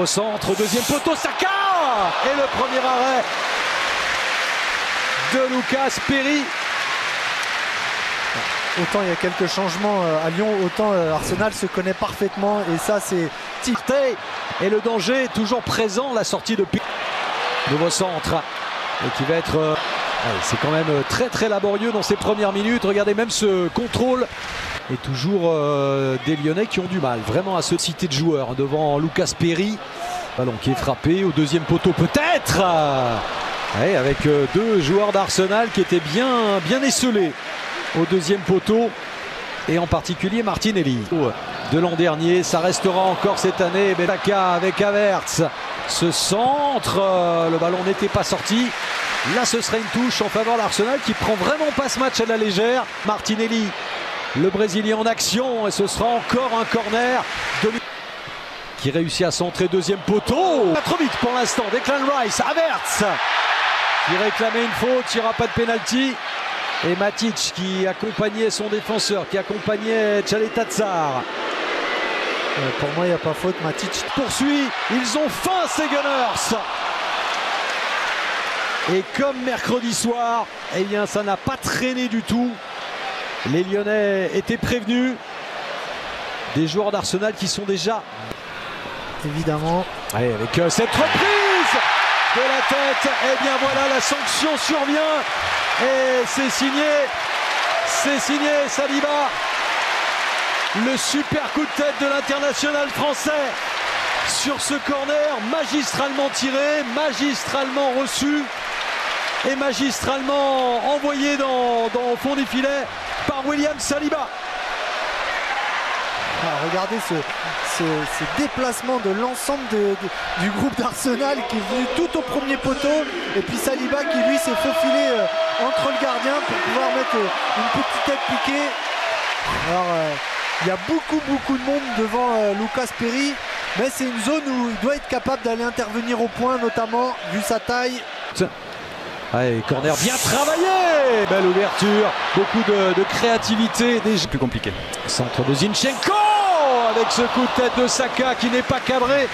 Nouveau centre, au deuxième poteau, Saka! Et le premier arrêt de Lucas Perry. Autant il y a quelques changements à Lyon, autant Arsenal se connaît parfaitement et ça c'est Tirté. Et le danger est toujours présent, la sortie de Perry. Nouveau centre et qui va être... c'est quand même très très laborieux dans ces premières minutes. Regardez même ce contrôle. Et toujours des Lyonnais qui ont du mal vraiment à se citer de joueurs devant Lucas Perry. Ballon qui est frappé au deuxième poteau peut-être. Avec deux joueurs d'Arsenal qui étaient bien esselés au deuxième poteau. Et en particulier Martinelli. De l'an dernier, ça restera encore cette année. Saka avec Havertz. Ce centre, le ballon n'était pas sorti. Là ce serait une touche en faveur d'Arsenal qui prend vraiment pas ce match à la légère. Martinelli, le Brésilien en action, et ce sera encore un corner qui réussit à centrer deuxième poteau. Pas trop vite pour l'instant, Declan Rice, Havertz qui réclamait une faute, il n'y aura pas de pénalty. Et Matic qui accompagnait son défenseur, qui accompagnait Tchaletatsar. Pour moi il n'y a pas faute, Matic poursuit, ils ont faim ces Gunners. Et comme mercredi soir, eh bien ça n'a pas traîné du tout. Les Lyonnais étaient prévenus. Des joueurs d'Arsenal qui sont déjà... Évidemment. Allez, avec cette reprise de la tête, et bien voilà, la sanction survient. Et c'est signé Saliba. Le super coup de tête de l'international français sur ce corner, magistralement tiré, magistralement reçu. Et magistralement envoyé au fond du filet par William Saliba. Regardez ce déplacement de l'ensemble du groupe d'Arsenal qui est venu tout au premier poteau. Et puis Saliba qui lui s'est faufilé entre le gardien pour pouvoir mettre une petite tête piquée. Alors il y a beaucoup de monde devant Lucas Perry. Mais c'est une zone où il doit être capable d'aller intervenir au point, notamment vu sa taille. Allez, corner bien travaillé. Belle ouverture, beaucoup de créativité. Déjà plus compliqué. Centre de Zinchenko avec ce coup de tête de Saka qui n'est pas cadré.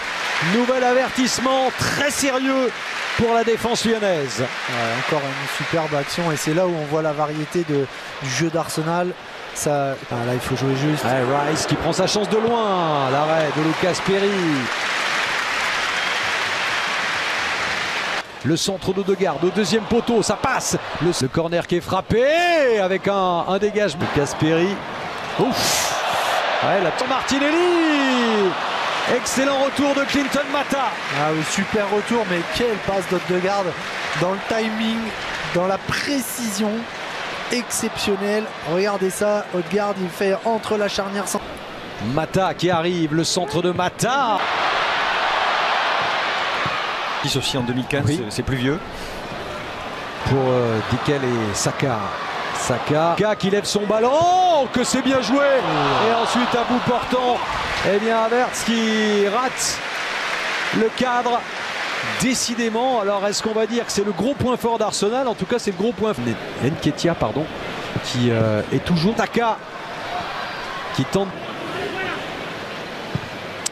Nouvel avertissement très sérieux pour la défense lyonnaise. Encore une superbe action et c'est là où on voit la variété du jeu d'Arsenal. Là il faut jouer juste. Rice qui prend sa chance de loin. L'arrêt de Lucas Perry. Le centre d'Odegaard au deuxième poteau, ça passe. Le corner qui est frappé avec un dégagement. Lucas Perry. Ouf. La Martinelli. Excellent retour de Clinton Mata. Oui, super retour, mais quelle passe d'Odegaard dans le timing, dans la précision exceptionnelle. Regardez ça, Odegaard il fait entre la charnière. Mata qui arrive, le centre de Mata. Aussi en 2015, oui. C'est plus vieux. Pour Dikel et Saka. Saka qui lève son ballon, que c'est bien joué. Et ensuite à bout portant, eh bien Havertz qui rate le cadre. Décidément, alors est-ce qu'on va dire que c'est le gros point fort d'Arsenal? En tout cas c'est le gros point fort. Nketiah, pardon, qui est toujours Saka qui tente,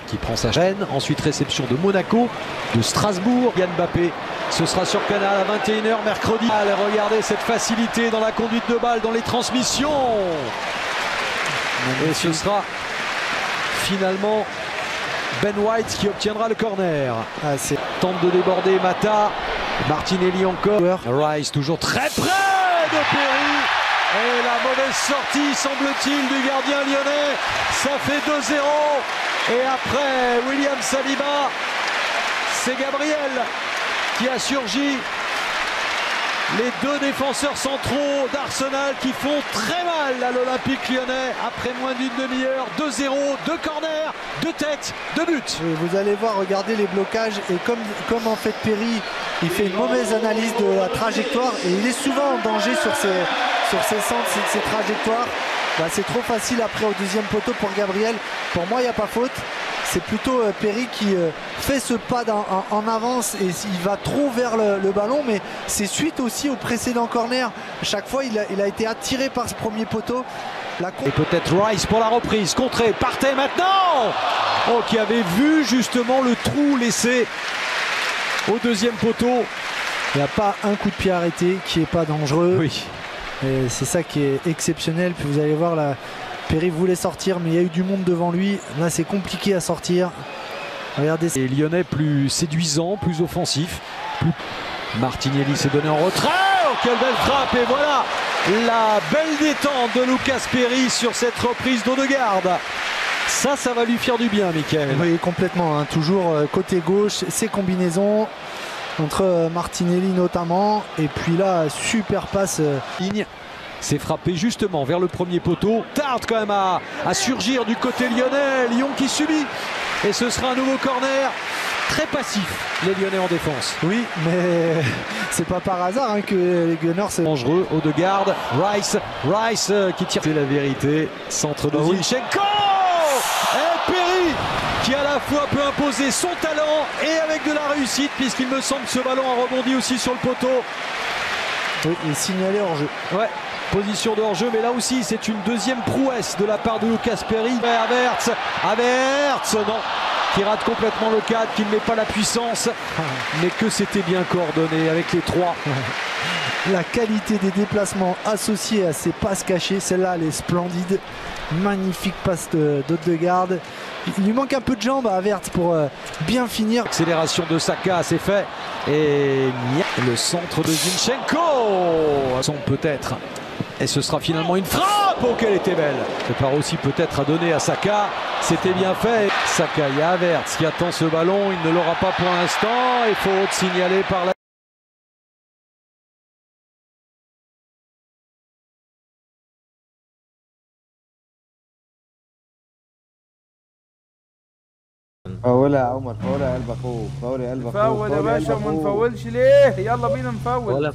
qui prend sa chaîne. Ensuite réception de Monaco, de Strasbourg. Yann Mbappé, ce sera sur Canal à 21 h mercredi. Allez, regardez cette facilité dans la conduite de balle, dans les transmissions. Et ce sera finalement Ben White qui obtiendra le corner. Tente de déborder Mata. Martinelli encore. Rice toujours très près de Perry. Et la mauvaise sortie, semble-t-il, du gardien lyonnais. Ça fait 2-0. Et après William Saliba, c'est Gabriel qui a surgi. Les deux défenseurs centraux d'Arsenal qui font très mal à l'Olympique lyonnais après moins d'une demi-heure. 2-0, 2 corners, 2 têtes, 2 buts. Oui, vous allez voir, regardez les blocages. Et comme en fait Perry, il fait une mauvaise analyse de la trajectoire. Et il est souvent en danger sur ses centres, ses trajectoires. C'est trop facile après au deuxième poteau pour Gabriel. Pour moi, il n'y a pas faute. C'est plutôt Perry qui fait ce pas en avance et il va trop vers le ballon, mais c'est suite aussi au précédent corner. Chaque fois, il a été attiré par ce premier poteau Et peut-être Rice pour la reprise. Contré, partez maintenant. Oh, qui avait vu justement le trou laissé au deuxième poteau. Il n'y a pas un coup de pied arrêté qui n'est pas dangereux. Oui. Et c'est ça qui est exceptionnel. Puis vous allez voir là, Perry voulait sortir, mais il y a eu du monde devant lui. Là, c'est compliqué à sortir. Regardez. Et Lyonnais plus séduisant, plus offensif. Martinelli s'est donné en retrait. Oh, quelle belle frappe. Et voilà la belle détente de Lucas Perry sur cette reprise d'Odegaard. Ça va lui faire du bien, Mickaël. Oui, complètement. Hein. Toujours côté gauche, ces combinaisons entre Martinelli notamment. Et puis là, super passe. Ligne. C'est frappé justement vers le premier poteau. Tarde quand même à surgir du côté lyonnais. Lyon qui subit. Et ce sera un nouveau corner. Très passif, les Lyonnais en défense. Oui, mais c'est pas par hasard hein, que les Gunners c'est dangereux. Odegaard, Rice qui tire. C'est la vérité. Centre de Zinchenko. Et Perry qui à la fois peut imposer son talent et avec de la réussite, puisqu'il me semble que ce ballon a rebondi aussi sur le poteau. Oui, il est signalé hors jeu. Ouais. Position de hors-jeu, mais là aussi c'est une deuxième prouesse de la part de Lucas Perry. Havertz, non, qui rate complètement le cadre, qui ne met pas la puissance, mais que c'était bien coordonné avec les trois. La qualité des déplacements associés à ces passes cachées, celle-là elle est splendide. Magnifique passe d'Odegaard. Il lui manque un peu de jambes à Havertz pour bien finir. Accélération de Saka, c'est fait. Et le centre de Zinchenko. Peut-être. Et ce sera finalement une frappe. Oh, qu'elle était belle. Prépare aussi peut-être à donner à Saka. C'était bien fait. Saka, il y a Havertz qui attend ce ballon. Il ne l'aura pas pour l'instant. Et faute signalée par la... فاولها يا عمر، فاولها يا قلب اخوك، فاول يا قلب اخوك، فاول يا باشا وما نفولش ليه؟ يلا بينا نفول.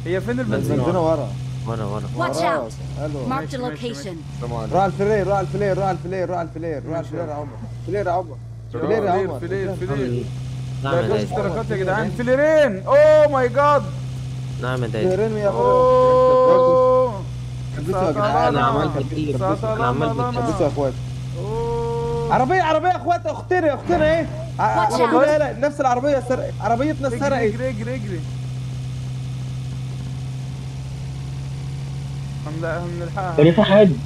هي فين البنزينة؟ البنزينة ورا Watch out! الو Marked a location. روح على الفلير، روح على الفلير، روح على الفلير، روح على الفلير، روح على الفلير يا عمر، فلير يا عمر، فلير يا عمر، فلير ده جاب اشتراكات يا جدعان. فليرين. اوه ماي جاد. نعم ده فليرين يا اوه كبسوا يا جدعان، انا عملت كتير، انا عملت كبسوا يا اخوات. عربية يا اخوات، اختنا ايه؟ والله لا نفس العربية سرقت، عربيتنا اتسرقت. اجري هنلحقها. وليه في حد؟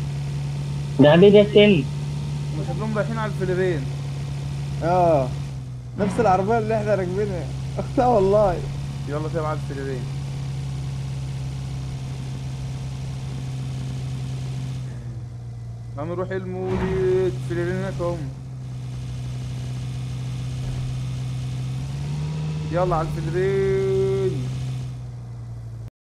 ده عبيد ياسين. هم شكلهم رايحين على الفليرين. نفس العربية اللي احنا راكبينها، اختها والله. يلا سيب على الفليرين. هنروح المولد. فليرين هناك هم. يلا على الفليرين.